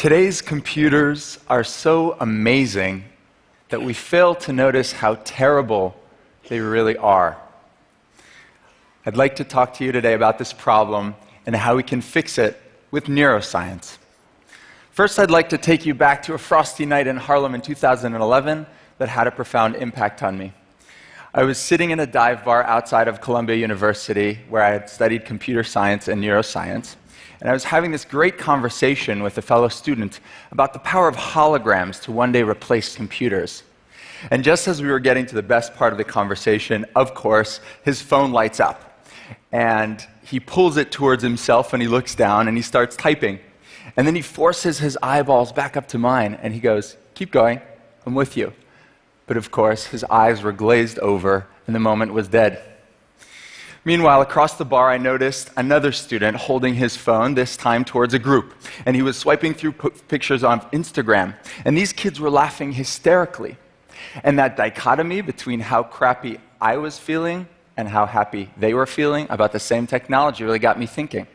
Today's computers are so amazing that we fail to notice how terrible they really are. I'd like to talk to you today about this problem and how we can fix it with neuroscience. First, I'd like to take you back to a frosty night in Harlem in 2011 that had a profound impact on me. I was sitting in a dive bar outside of Columbia University where I had studied computer science and neuroscience, and I was having this great conversation with a fellow student about the power of holograms to one day replace computers. And just as we were getting to the best part of the conversation, of course, his phone lights up. And he pulls it towards himself and he looks down and he starts typing. And then he forces his eyeballs back up to mine and he goes, "Keep going, I'm with you." But of course, his eyes were glazed over and the moment was dead. Meanwhile, across the bar, I noticed another student holding his phone, this time towards a group. And he was swiping through pictures on Instagram. And these kids were laughing hysterically. And that dichotomy between how crappy I was feeling and how happy they were feeling about the same technology really got me thinking.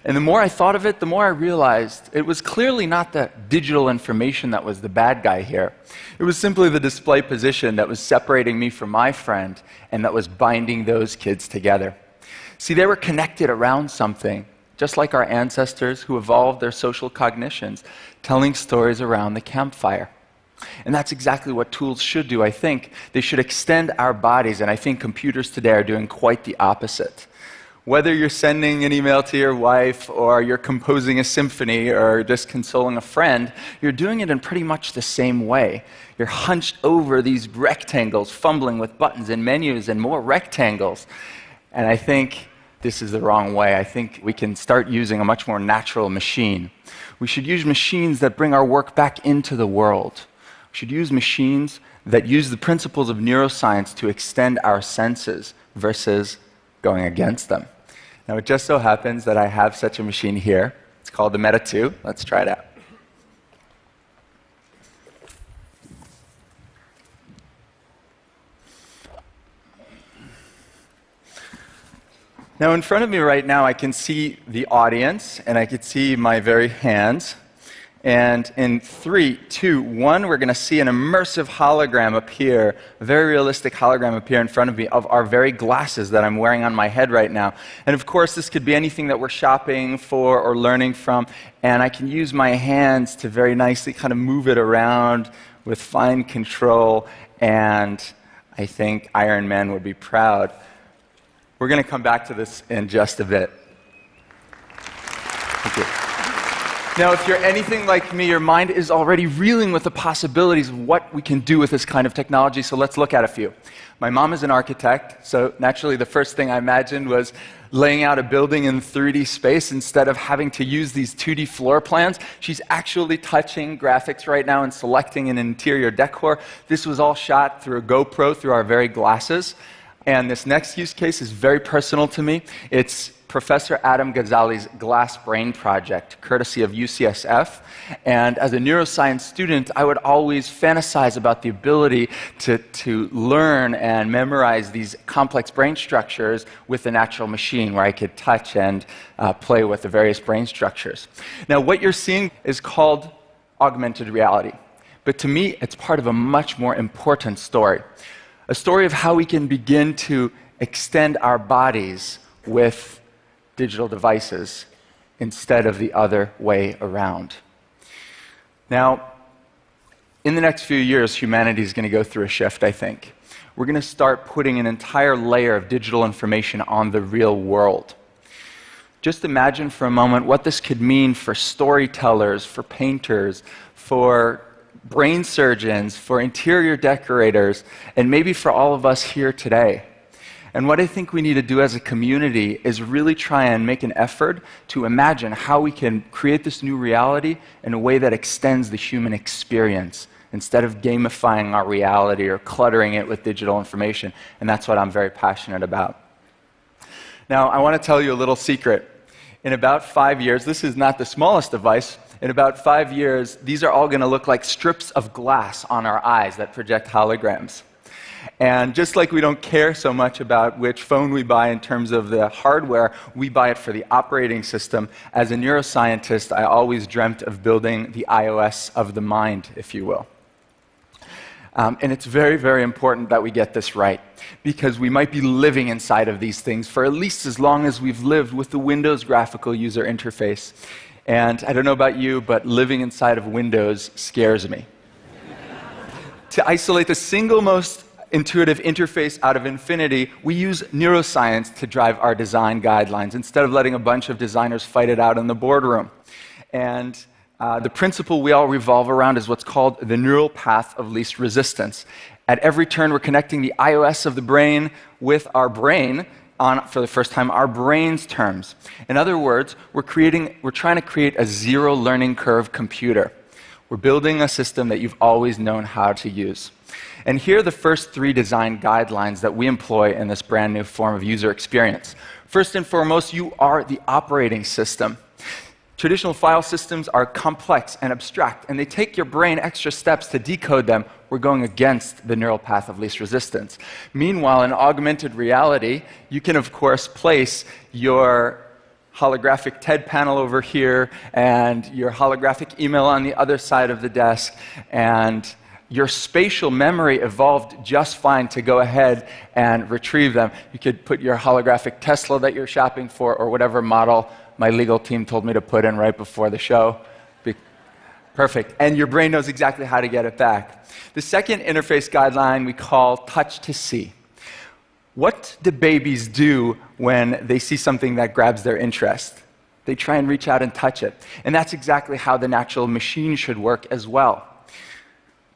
And the more I thought of it, the more I realized it was clearly not the digital information that was the bad guy here. It was simply the display position that was separating me from my friend and that was binding those kids together. See, they were connected around something, just like our ancestors who evolved their social cognitions, telling stories around the campfire. And that's exactly what tools should do, I think. They should extend our bodies, and I think computers today are doing quite the opposite. Whether you're sending an email to your wife, or you're composing a symphony, or just consoling a friend, you're doing it in pretty much the same way. You're hunched over these rectangles, fumbling with buttons and menus and more rectangles. And I think this is the wrong way. I think we can start using a much more natural machine. We should use machines that bring our work back into the world. We should use machines that use the principles of neuroscience to extend our senses versus going against them. Now, it just so happens that I have such a machine here. It's called the Meta 2. Let's try it out. Now, in front of me right now, I can see the audience, and I can see my very hands. And in 3, 2, 1, we're going to see an immersive hologram appear, a very realistic hologram appear in front of me of our very glasses that I'm wearing on my head right now. And of course, this could be anything that we're shopping for or learning from. And I can use my hands to very nicely kind of move it around with fine control. And I think Iron Man would be proud. We're going to come back to this in just a bit. Thank you. Now, if you're anything like me, your mind is already reeling with the possibilities of what we can do with this kind of technology, so let's look at a few. My mom is an architect, so naturally the first thing I imagined was laying out a building in 3D space instead of having to use these 2D floor plans. She's actually touching graphics right now and selecting an interior decor. This was all shot through a GoPro, through our very glasses. And this next use case is very personal to me. It's Professor Adam Ghazali's Glass Brain project, courtesy of UCSF. And as a neuroscience student, I would always fantasize about the ability to learn and memorize these complex brain structures with a natural machine where I could touch and play with the various brain structures. Now, what you're seeing is called augmented reality. But to me, it's part of a much more important story. A story of how we can begin to extend our bodies with digital devices instead of the other way around. Now, in the next few years, humanity is going to go through a shift, I think. We're going to start putting an entire layer of digital information on the real world. Just imagine for a moment what this could mean for storytellers, for painters, for brain surgeons, for interior decorators, and maybe for all of us here today. And what I think we need to do as a community is really try and make an effort to imagine how we can create this new reality in a way that extends the human experience instead of gamifying our reality or cluttering it with digital information. And that's what I'm very passionate about. Now, I want to tell you a little secret. In about 5 years, this is not the smallest device, in about 5 years, these are all going to look like strips of glass on our eyes that project holograms. And just like we don't care so much about which phone we buy in terms of the hardware, we buy it for the operating system. As a neuroscientist, I always dreamt of building the iOS of the mind, if you will. And it's very, very important that we get this right, because we might be living inside of these things for at least as long as we've lived with the Windows graphical user interface. And I don't know about you, but living inside of Windows scares me. To isolate the single most intuitive interface out of infinity, we use neuroscience to drive our design guidelines instead of letting a bunch of designers fight it out in the boardroom. And the principle we all revolve around is what's called the neural path of least resistance. At every turn, we're connecting the iOS of the brain with our brain on, for the first time, our brain's terms. In other words, we're trying to create a zero learning curve computer. We're building a system that you've always known how to use. And here are the first 3 design guidelines that we employ in this brand new form of user experience. First and foremost, you are the operating system. Traditional file systems are complex and abstract, and they take your brain extra steps to decode them. We're going against the neural path of least resistance. Meanwhile, in augmented reality, you can, of course, place your holographic TED panel over here and your holographic email on the other side of the desk, and your spatial memory evolved just fine to go ahead and retrieve them. You could put your holographic Tesla that you're shopping for, or whatever model my legal team told me to put in right before the show. Perfect. And your brain knows exactly how to get it back. The second interface guideline we call touch to see. What do babies do when they see something that grabs their interest? They try and reach out and touch it. And that's exactly how the natural machine should work as well.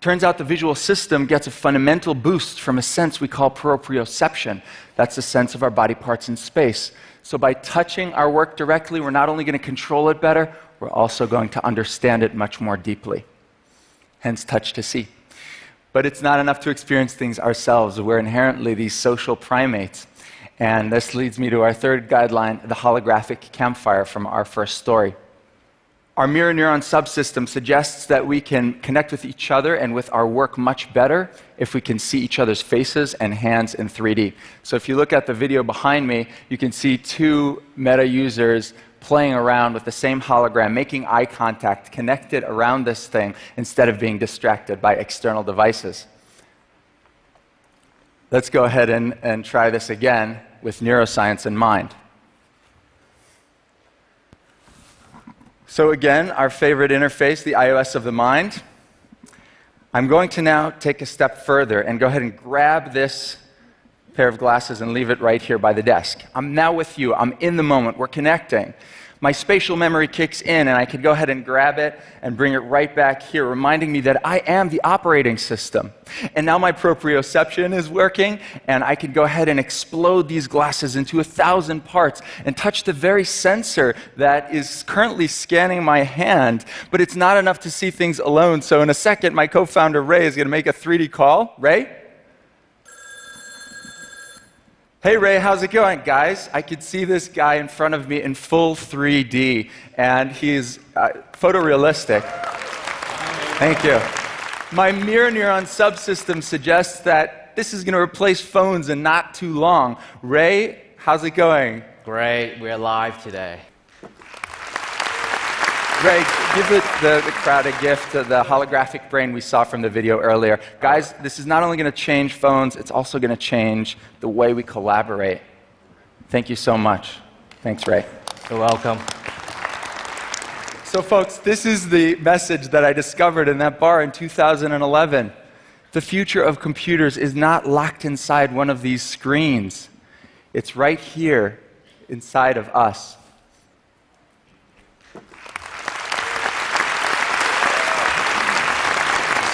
Turns out the visual system gets a fundamental boost from a sense we call proprioception. That's the sense of our body parts in space. So by touching our work directly, we're not only going to control it better, we're also going to understand it much more deeply. Hence, touch to see. But it's not enough to experience things ourselves. We're inherently these social primates. And this leads me to our third guideline, the holographic campfire from our first story. Our mirror neuron subsystem suggests that we can connect with each other and with our work much better if we can see each other's faces and hands in 3D. So if you look at the video behind me, you can see 2 meta users playing around with the same hologram, making eye contact, connected around this thing instead of being distracted by external devices. Let's go ahead and try this again with neuroscience in mind. So again, our favorite interface, the iOS of the mind. I'm going to now take a step further and go ahead and grab this pair of glasses and leave it right here by the desk. I'm now with you. I'm in the moment. We're connecting. My spatial memory kicks in, and I could go ahead and grab it and bring it right back here, reminding me that I am the operating system. And now my proprioception is working, and I could go ahead and explode these glasses into 1,000 parts and touch the very sensor that is currently scanning my hand. But it's not enough to see things alone, so in a second, my co-founder Ray is going to make a 3D call. Ray? Hey Ray, how's it going? Guys, I could see this guy in front of me in full 3D, and he's photorealistic. Thank you. My mirror neuron subsystem suggests that this is going to replace phones in not too long. Ray, how's it going? Great, we're live today. Ray, give the crowd a gift of the holographic brain we saw from the video earlier. Guys, this is not only going to change phones, it's also going to change the way we collaborate. Thank you so much. Thanks, Ray. You're welcome. So, folks, this is the message that I discovered in that bar in 2011. The future of computers is not locked inside one of these screens. It's right here inside of us.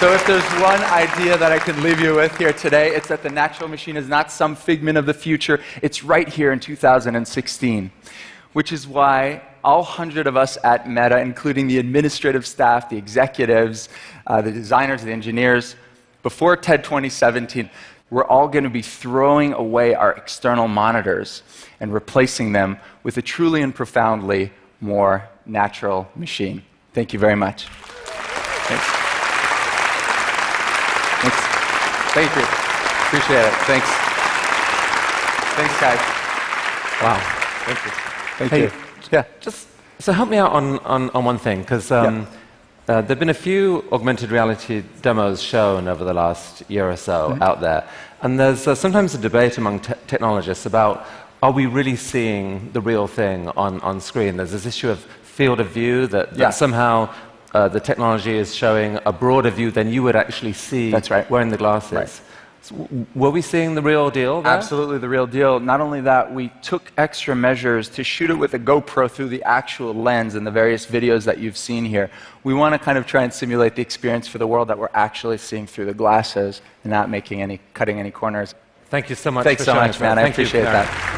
So if there's one idea that I can leave you with here today, it's that the natural machine is not some figment of the future. It's right here in 2016, which is why all 100 of us at Meta, including the administrative staff, the executives, the designers, the engineers, before TED 2017, we're all going to be throwing away our external monitors and replacing them with a truly and profoundly more natural machine. Thank you very much. Thanks. Thank you. Appreciate it. Thanks. Thanks, guys. Wow. Thank you. Thank Hey, you. Yeah. So help me out on one thing, because there have been a few augmented reality demos shown over the last year or so out there. And there's sometimes a debate among technologists about, are we really seeing the real thing on screen? There's this issue of field of view, that somehow the technology is showing a broader view than you would actually see wearing the glasses. Right. So were we seeing the real deal there? Absolutely the real deal. Not only that, we took extra measures to shoot it with a GoPro through the actual lens in the various videos that you've seen here. We want to kind of try and simulate the experience for the world that we're actually seeing through the glasses and not cutting any corners. Thank you so much Thanks for so showing much, us man. that. I Thank you, appreciate Karen. that.